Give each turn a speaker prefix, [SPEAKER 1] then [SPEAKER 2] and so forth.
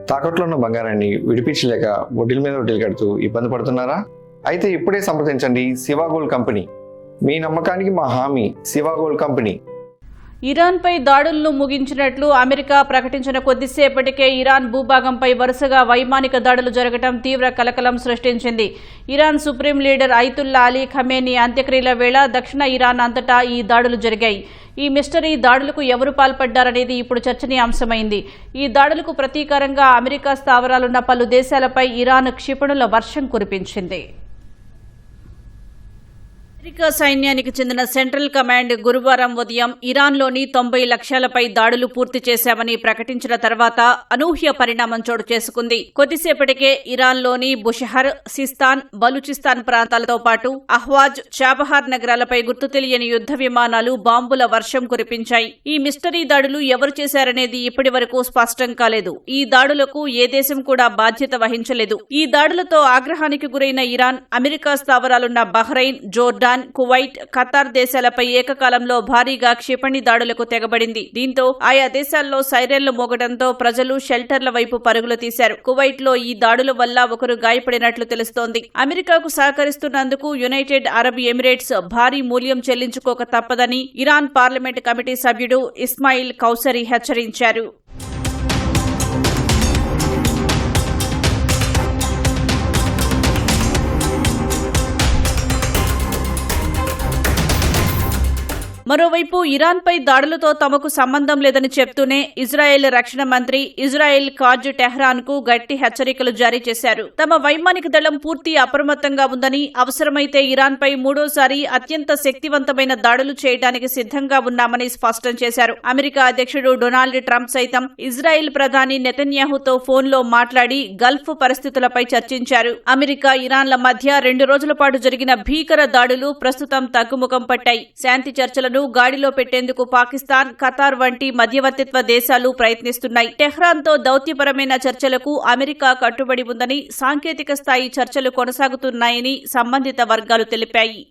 [SPEAKER 1] తాకట్లో ఉన్న బంగారాన్ని విడిపించలేక వడ్డీల మీద వడ్డీలు కడుతూ ఇబ్బంది పడుతున్నారా? అయితే ఇప్పుడే సంప్రదించండి శివ గోల్డ్ కంపెనీ. మీ నమ్మకానికి మా హామీ శివ గోల్డ్ కంపెనీ.
[SPEAKER 2] ఇరాన్పై దాడులను ముగించినట్లు అమెరికా ప్రకటించిన కొద్దిసేపటికే ఇరాన్ భూభాగంపై వరుసగా వైమానిక దాడులు జరగడం తీవ్ర కలకలం సృష్టించింది. Iran supreme leader Ayatollah Ali Khamenei అంత్యక్రియల వేళ దక్షిణ ఇరాన్ అంతటా ఈ దాడులు జరిగాయి. ఈ మిస్టరీ దాడులకు ఎవరు పాల్పడ్డారనేది ఇప్పుడు చర్చనీయాంశమైంది. ఈ దాడులకు ప్రతీకారంగా అమెరికా స్థావరాలున్న పలు దేశాలపై ఇరాన్ క్షిపణుల వర్షం కురిపించింది. అమెరికా సైన్యానికి చెందిన సెంట్రల్ కమాండ్ గురువారం ఉదయం ఇరాన్లోని 90 లక్ష్యాలపై దాడులు పూర్తి చేశామని ప్రకటించిన తర్వాత అనూహ్య పరిణామం చోటు చేసుకుంది. కొద్దిసేపటికే ఇరాన్లోని బుషహర్, సిస్తాన్, బలూచిస్తాన్ ప్రాంతాలతో పాటు అహ్వాజ్, చాబహార్ నగరాలపై గుర్తు తెలియని యుద్ధ విమానాలు బాంబుల వర్షం కురిపించాయి. ఈ మిస్టరీ దాడులు ఎవరు చేశారనేది ఇప్పటి వరకు స్పష్టం కాలేదు. ఈ దాడులకు ఏ దేశం కూడా బాధ్యత వహించలేదు. ఈ దాడులతో ఆగ్రహానికి గురైన ఇరాన్ అమెరికా స్థావరాలున్న బహ్రెయిన్, జోర్డాన్, కువైట్, ఖతార్ దేశాలపై ఏకకాలంలో భారీగా క్షిపణి దాడులకు తెగబడింది. దీంతో ఆయా దేశాల్లో సైరన్లు మోగడంతో ప్రజలు షెల్టర్ల వైపు పరుగులు తీశారు. కువైట్ లో ఈ దాడుల వల్ల ఒకరు గాయపడినట్లు తెలుస్తోంది. అమెరికాకు సహకరిస్తున్నందుకు యునైటెడ్ అరబ్ ఎమిరేట్స్ భారీ మూల్యం చెల్లించుకోక తప్పదని ఇరాన్ పార్లమెంట్ కమిటీ సభ్యుడు ఇస్మాయిల్ కౌసరీ హెచ్చరించారు. మరోవైపు ఇరాన్పై దాడులతో తమకు సంబంధం లేదని చెప్తూనే ఇజ్రాయెల్ రక్షణ మంత్రి ఇజ్రాయెల్ కాజ్ టెహ్రాన్కు గట్టి హెచ్చరికలు జారీ చేశారు. తమ వైమానిక దళం పూర్తి అప్రమత్తంగా ఉందని, అవసరమైతే ఇరాన్పై మూడోసారి అత్యంత శక్తివంతమైన దాడులు చేయడానికి సిద్ధంగా ఉన్నామని స్పష్టం చేశారు. అమెరికా అధ్యక్షుడు డొనాల్డ్ ట్రంప్ సైతం ఇజ్రాయెల్ ప్రధాని నెతన్యాహుతో ఫోన్లో మాట్లాడి గల్ఫ్ పరిస్థితులపై చర్చించారు. అమెరికా, ఇరాన్ల మధ్య 2 రోజుల పాటు జరిగిన భీకర దాడులు ప్రస్తుతం తగ్గుముఖం పట్టాయి. శాంతి చర్చలను గాడిలో పెట్టేందుకు పాకిస్తాన్, ఖతార్ వంటి మధ్యవర్తిత్వ దేశాలు ప్రయత్నిస్తున్నాయి. టెహ్రాన్తో దౌత్యపరమైన చర్చలకు అమెరికా కట్టుబడి ఉందని, సాంకేతిక స్థాయి చర్చలు కొనసాగుతున్నాయని సంబంధిత వర్గాలు తెలిపాయి.